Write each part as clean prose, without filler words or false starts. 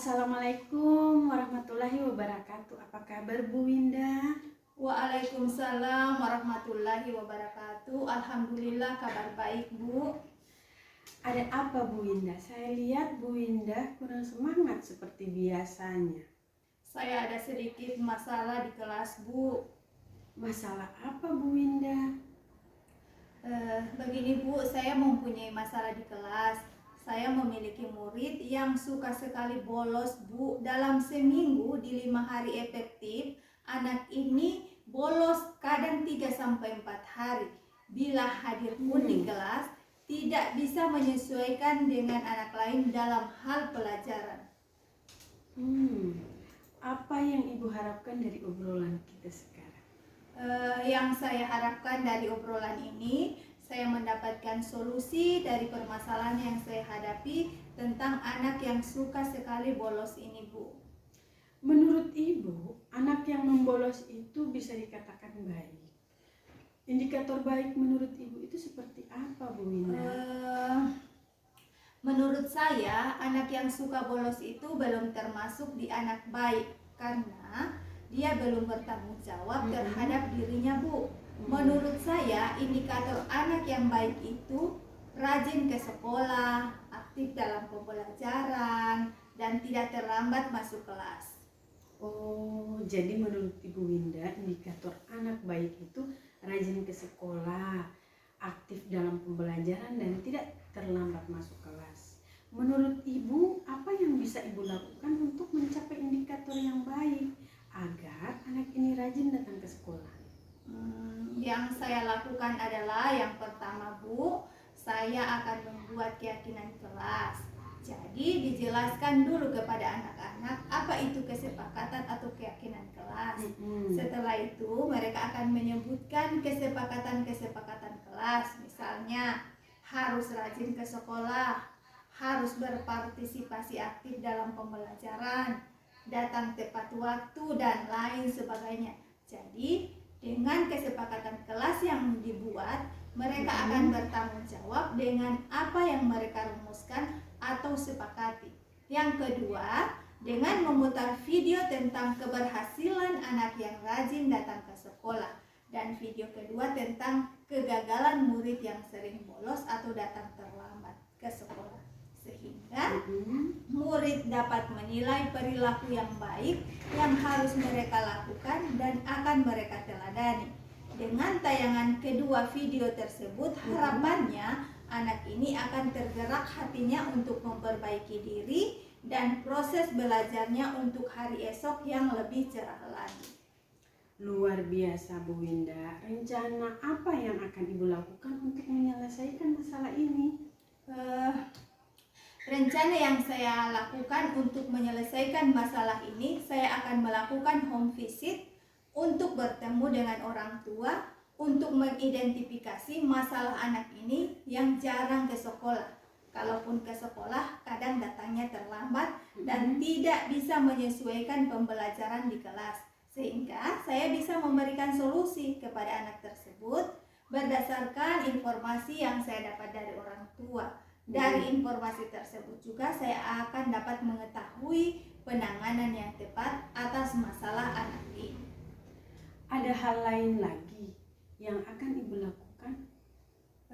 Assalamualaikum warahmatullahi wabarakatuh. Apa kabar Bu Winda? Waalaikumsalam warahmatullahi wabarakatuh. Alhamdulillah kabar baik, Bu. Ada apa Bu Winda? Saya lihat Bu Winda kurang semangat seperti biasanya. Saya ada sedikit masalah di kelas, Bu. Masalah apa Bu Winda? Begini, Bu, saya mempunyai masalah di kelas. Saya memiliki murid yang suka sekali bolos, Bu. Dalam seminggu di 5 hari efektif, anak ini bolos kadang 3-4 hari. Bila hadir pun di kelas, tidak bisa menyesuaikan dengan anak lain dalam hal pelajaran. Apa yang Ibu harapkan dari obrolan kita sekarang? Yang saya harapkan dari obrolan ini, saya mendapatkan solusi dari permasalahan yang saya hadapi tentang anak yang suka sekali bolos ini, Bu. Menurut Ibu, anak yang membolos itu bisa dikatakan baik. Indikator baik menurut Ibu itu seperti apa Bu Winda? Menurut saya, anak yang suka bolos itu belum termasuk di anak baik karena dia belum bertanggung jawab terhadap dirinya, Bu. Menurut saya, indikator anak yang baik itu rajin ke sekolah, aktif dalam pembelajaran, dan tidak terlambat masuk kelas. Oh, jadi menurut Ibu Winda, indikator anak baik itu rajin ke sekolah, aktif dalam pembelajaran, dan tidak terlambat masuk kelas. Menurut Ibu, apa yang bisa Ibu lakukan untuk mencapai indikator yang baik agar anak ini rajin datang ke sekolah? Yang saya lakukan adalah yang pertama, Bu, saya akan membuat keyakinan kelas. Jadi dijelaskan dulu kepada anak-anak apa itu kesepakatan atau keyakinan kelas. Setelah itu mereka akan menyebutkan kesepakatan kelas. Misalnya harus rajin ke sekolah, harus berpartisipasi aktif dalam pembelajaran, datang tepat waktu, dan lain sebagainya. Jadi dengan kesepakatan kelas yang dibuat, mereka akan bertanggung jawab dengan apa yang mereka rumuskan atau sepakati. Yang kedua, dengan memutar video tentang keberhasilan anak yang rajin datang ke sekolah, dan video kedua tentang kegagalan murid yang sering bolos atau datang terlambat ke sekolah, sehingga murid dapat menilai perilaku yang baik yang harus mereka lakukan dan akan mereka teladani. Dengan tayangan kedua video tersebut, harapannya anak ini akan tergerak hatinya untuk memperbaiki diri dan proses belajarnya untuk hari esok yang lebih cerah lagi. Luar biasa Bu Winda. Rencana apa yang akan Ibu lakukan untuk menyelesaikan masalah ini? Rencana yang saya lakukan untuk menyelesaikan masalah ini, saya akan melakukan home visit untuk bertemu dengan orang tua untuk mengidentifikasi masalah anak ini yang jarang ke sekolah. Kalaupun ke sekolah, kadang datangnya terlambat dan tidak bisa menyesuaikan pembelajaran di kelas. Sehingga saya bisa memberikan solusi kepada anak tersebut berdasarkan informasi yang saya dapat dari orang tua. Dari informasi tersebut juga saya akan dapat mengetahui penanganan yang tepat atas masalah anak ini. Ada hal lain lagi yang akan Ibu lakukan?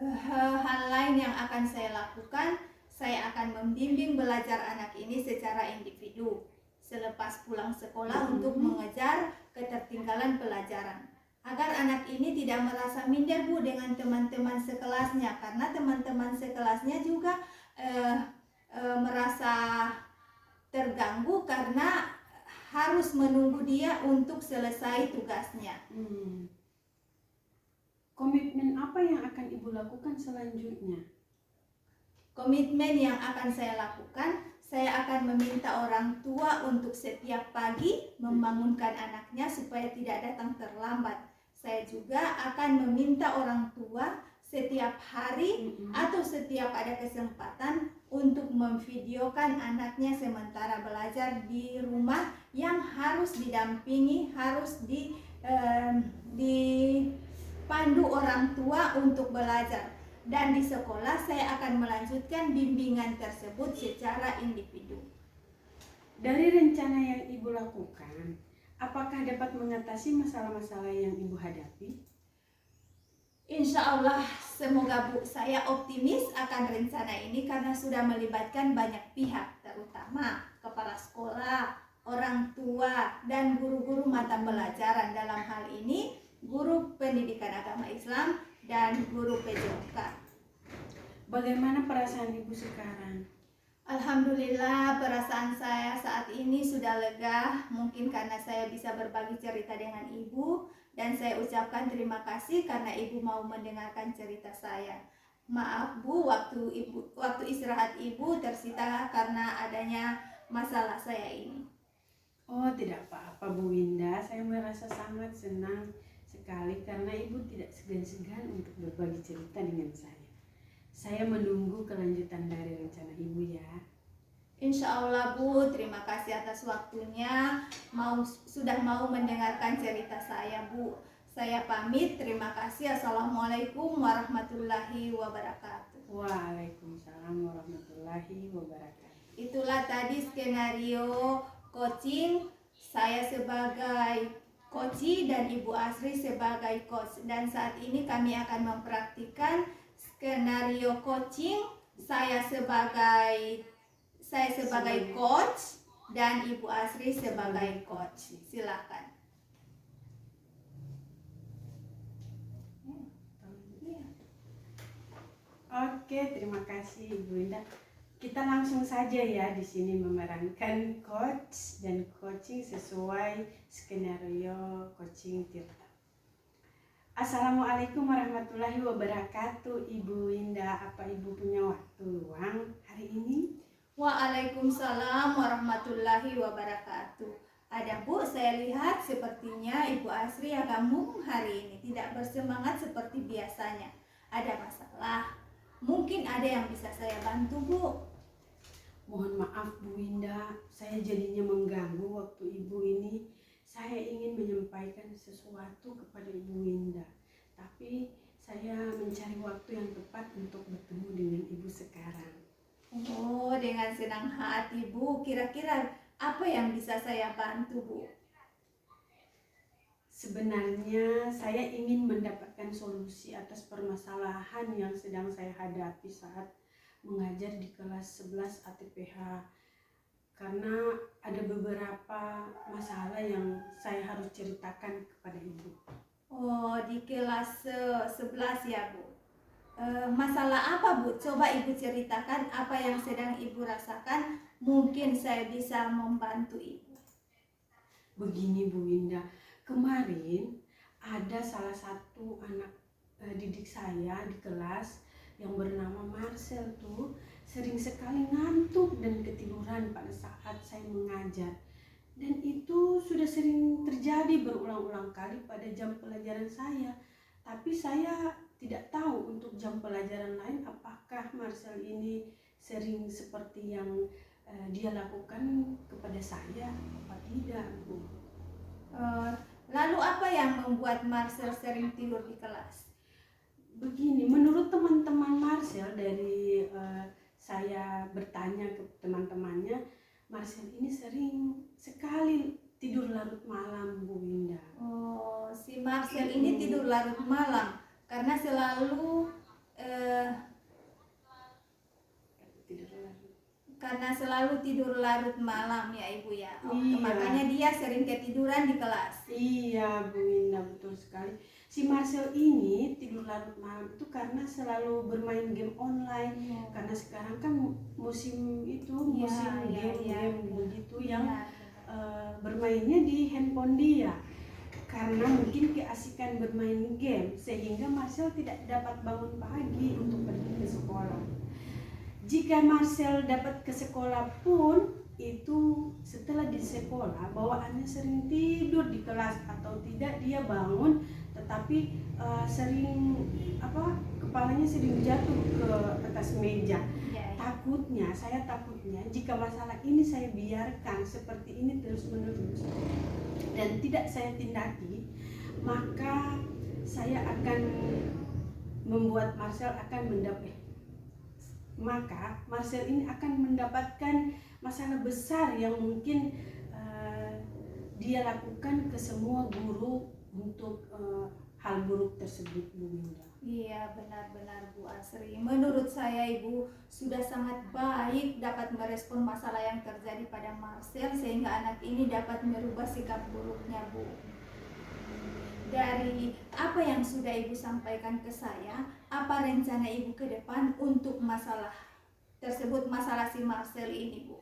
Hal lain yang akan saya lakukan, saya akan membimbing belajar anak ini secara individu selepas pulang sekolah untuk mengejar ketertinggalan pelajaran, agar anak ini tidak merasa minder, Bu, dengan teman-teman sekelasnya, karena teman-teman sekelasnya juga merasa terganggu karena harus menunggu dia untuk selesai tugasnya. Komitmen apa yang akan Ibu lakukan selanjutnya? Komitmen yang akan saya lakukan, saya akan meminta orang tua untuk setiap pagi membangunkan anaknya supaya tidak datang terlambat. Saya juga akan meminta orang tua setiap hari atau setiap ada kesempatan untuk memvideokan anaknya sementara belajar di rumah yang harus didampingi, harus dipandu orang tua untuk belajar. Dan di sekolah saya akan melanjutkan bimbingan tersebut secara individu. Dari rencana yang Ibu lakukan, apakah dapat mengatasi masalah-masalah yang Ibu hadapi? Insya Allah, semoga Bu, saya optimis akan rencana ini karena sudah melibatkan banyak pihak, terutama kepala sekolah, orang tua, dan guru-guru mata pelajaran. Dalam hal ini, guru pendidikan agama Islam dan guru PJOK. Bagaimana perasaan Ibu sekarang? Alhamdulillah, perasaan saya saat ini sudah lega, mungkin karena saya bisa berbagi cerita dengan Ibu, dan saya ucapkan terima kasih karena Ibu mau mendengarkan cerita saya. Maaf Bu, waktu istirahat Ibu tersita karena adanya masalah saya ini. Oh, tidak apa-apa Bu Winda, saya merasa sangat senang sekali karena Ibu tidak segan-segan untuk berbagi cerita dengan saya. Saya menunggu kelanjutan dari rencana Ibu ya. Insya Allah Bu, terima kasih atas waktunya, sudah mau mendengarkan cerita saya Bu. Saya pamit, terima kasih. Assalamualaikum warahmatullahi wabarakatuh. Waalaikumsalam warahmatullahi wabarakatuh. Itulah tadi skenario coaching, saya sebagai coach dan Ibu Asri sebagai coach. Dan saat ini kami akan mempraktikkan skenario coaching, saya sebagai coach dan Ibu Asri sebagai coach. Silakan. Oke, terima kasih Ibu Winda. Kita langsung saja ya di sini memerankan coach dan coaching sesuai skenario coaching Tirta. Assalamualaikum warahmatullahi wabarakatuh. Ibu Winda, apa Ibu punya waktu luang hari ini? Waalaikumsalam warahmatullahi wabarakatuh. Ada Bu, saya lihat sepertinya Ibu Asri agak murung hari ini, tidak bersemangat seperti biasanya. Ada masalah? Mungkin ada yang bisa saya bantu Bu. Mohon maaf Bu Winda, saya jadinya mengganggu waktu Ibu ini. Saya ingin menyampaikan sesuatu kepada Ibu Winda, tapi saya mencari waktu yang tepat untuk bertemu dengan Ibu sekarang. Oh, dengan senang hati Bu. Kira-kira apa yang bisa saya bantu Bu? Sebenarnya saya ingin mendapatkan solusi atas permasalahan yang sedang saya hadapi saat mengajar di kelas 11 ATPH. Karena ada beberapa masalah yang saya harus ceritakan kepada Ibu. Oh, di kelas 11 ya Bu. Masalah apa Bu? Coba Ibu ceritakan apa yang sedang Ibu rasakan. Mungkin saya bisa membantu Ibu. Begini Bu Winda, kemarin ada salah satu anak didik saya di kelas yang bernama Marcel tuh sering sekali ngantuk dan ketiduran pada saat saya mengajar. Dan itu sudah sering terjadi berulang-ulang kali pada jam pelajaran saya. Tapi saya tidak tahu untuk jam pelajaran lain apakah Marcel ini sering seperti yang dia lakukan kepada saya apa tidak Bu. Lalu apa yang membuat Marcel sering tidur di kelas? Begini, menurut teman-teman Marcel dari saya bertanya ke teman-temannya, Marcel ini sering sekali tidur larut malam Bu Winda. Oh, si Marcel ini tidur larut malam karena selalu tidur larut malam ya Ibu ya. Oh, iya. Makanya dia sering ketiduran di kelas. Iya Bu Winda, betul sekali. Si Marcel ini tidur larut malam itu karena selalu bermain game online. Karena sekarang kan musim itu musim game begitu yang bermainnya di handphone dia. Karena mungkin keasikan bermain game sehingga Marcel tidak dapat bangun pagi untuk pergi ke sekolah. Jika Marcel dapat ke sekolah pun itu setelah di sekolah bawaannya sering tidur di kelas atau tidak dia bangun tetapi kepalanya sering jatuh ke atas meja. Saya takutnya jika masalah ini saya biarkan seperti ini terus-menerus dan tidak saya tindaki, maka saya akan membuat Marcel akan maka Marcel ini akan mendapatkan masalah besar yang mungkin dia lakukan ke semua guru untuk hal buruk tersebut, Bu Winda. Iya, benar-benar Bu Asri. Menurut saya Ibu sudah sangat baik dapat merespon masalah yang terjadi pada Marcel sehingga anak ini dapat merubah sikap buruknya, Bu. Dari apa yang sudah Ibu sampaikan ke saya, apa rencana Ibu ke depan untuk masalah tersebut, masalah si Marcel ini, Bu?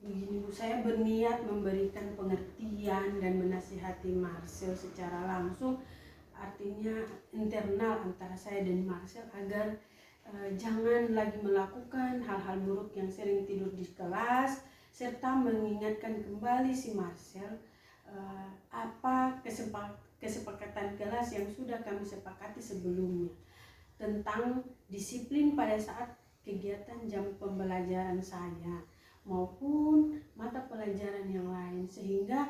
Begini Bu, saya berniat memberikan pengertian dan menasihati Marcel secara langsung, artinya internal antara saya dan Marcel, agar jangan lagi melakukan hal-hal buruk yang sering tidur di kelas, serta mengingatkan kembali si Marcel apa kesepakatan kelas yang sudah kami sepakati sebelumnya tentang disiplin pada saat kegiatan jam pembelajaran saya maupun mata pelajaran yang lain, sehingga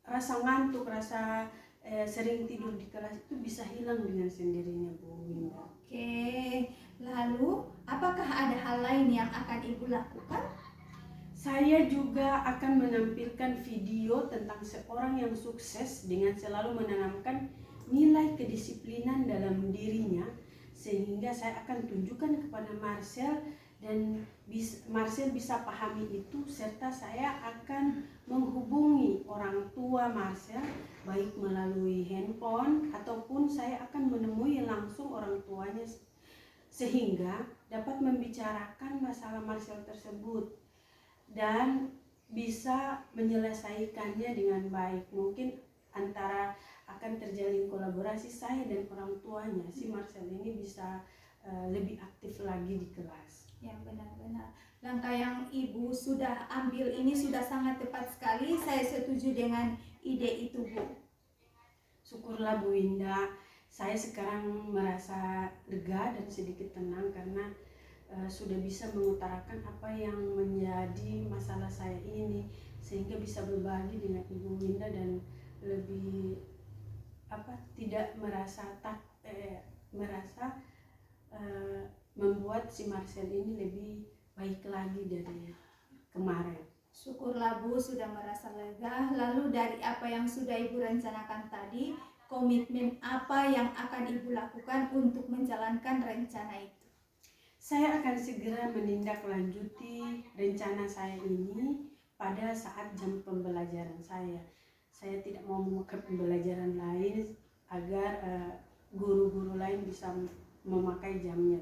rasa ngantuk, rasa sering tidur di kelas itu bisa hilang dengan sendirinya, Bu Winda. Oke, lalu apakah ada hal lain yang akan Ibu lakukan? Saya juga akan menampilkan video tentang seorang yang sukses dengan selalu menanamkan nilai kedisiplinan dalam dirinya, sehingga saya akan tunjukkan kepada Marcel dan Marcel bisa pahami itu, serta saya akan menghubungi orang tua Marcel baik melalui handphone ataupun saya akan menemui langsung orang tuanya sehingga dapat membicarakan masalah Marcel tersebut dan bisa menyelesaikannya dengan baik. Mungkin antara akan terjalin kolaborasi saya dan orang tuanya, si Marcel ini bisa lebih aktif lagi di kelas. Ya, benar-benar langkah yang Ibu sudah ambil ini sudah sangat tepat sekali. Saya setuju dengan ide itu, Bu. Syukurlah Bu Winda, saya sekarang merasa lega dan sedikit tenang karena sudah bisa mengutarakan apa yang menjadi masalah saya ini, sehingga bisa berbagi dengan Ibu Winda dan lebih tidak merasa membuat si Marcel ini lebih baik lagi dari kemarin. Syukurlah Bu sudah merasa lega. Lalu dari apa yang sudah Ibu rencanakan tadi, komitmen apa yang akan Ibu lakukan untuk menjalankan rencana itu? Saya akan segera menindaklanjuti rencana saya ini pada saat jam pembelajaran saya. Saya tidak mau memakai pembelajaran lain agar guru-guru lain bisa memakai jamnya.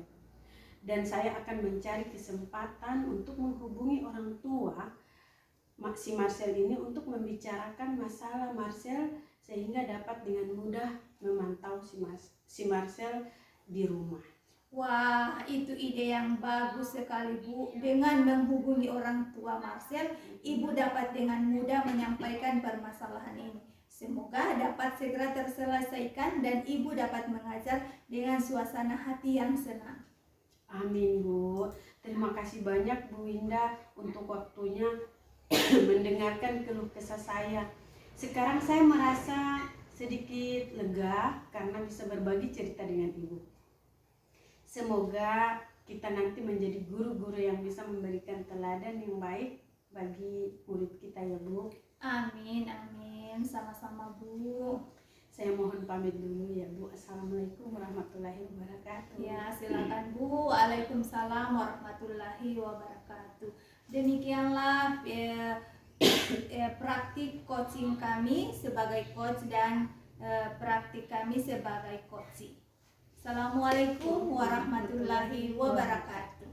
Dan saya akan mencari kesempatan untuk menghubungi orang tua si Marcel ini untuk membicarakan masalah Marcel sehingga dapat dengan mudah memantau si Marcel di rumah. Wah, itu ide yang bagus sekali, Bu. Dengan menghubungi orang tua Marcel, Ibu dapat dengan mudah menyampaikan permasalahan ini. Semoga dapat segera terselesaikan dan Ibu dapat mengajar dengan suasana hati yang senang. Amin, Bu. Terima kasih banyak Bu Winda untuk waktunya mendengarkan keluh kesah saya. Sekarang saya merasa sedikit lega karena bisa berbagi cerita dengan Ibu. Semoga kita nanti menjadi guru-guru yang bisa memberikan teladan yang baik bagi murid kita ya Bu. Amin, amin. Sama-sama Bu. Saya mohon pamit dulu ya Bu. Assalamualaikum warahmatullahi wabarakatuh. Ya, silakan Bu. Waalaikumsalam warahmatullahi wabarakatuh. Demikianlah praktik coaching kami sebagai coach dan praktik kami sebagai coaching. Assalamualaikum warahmatullahi wabarakatuh.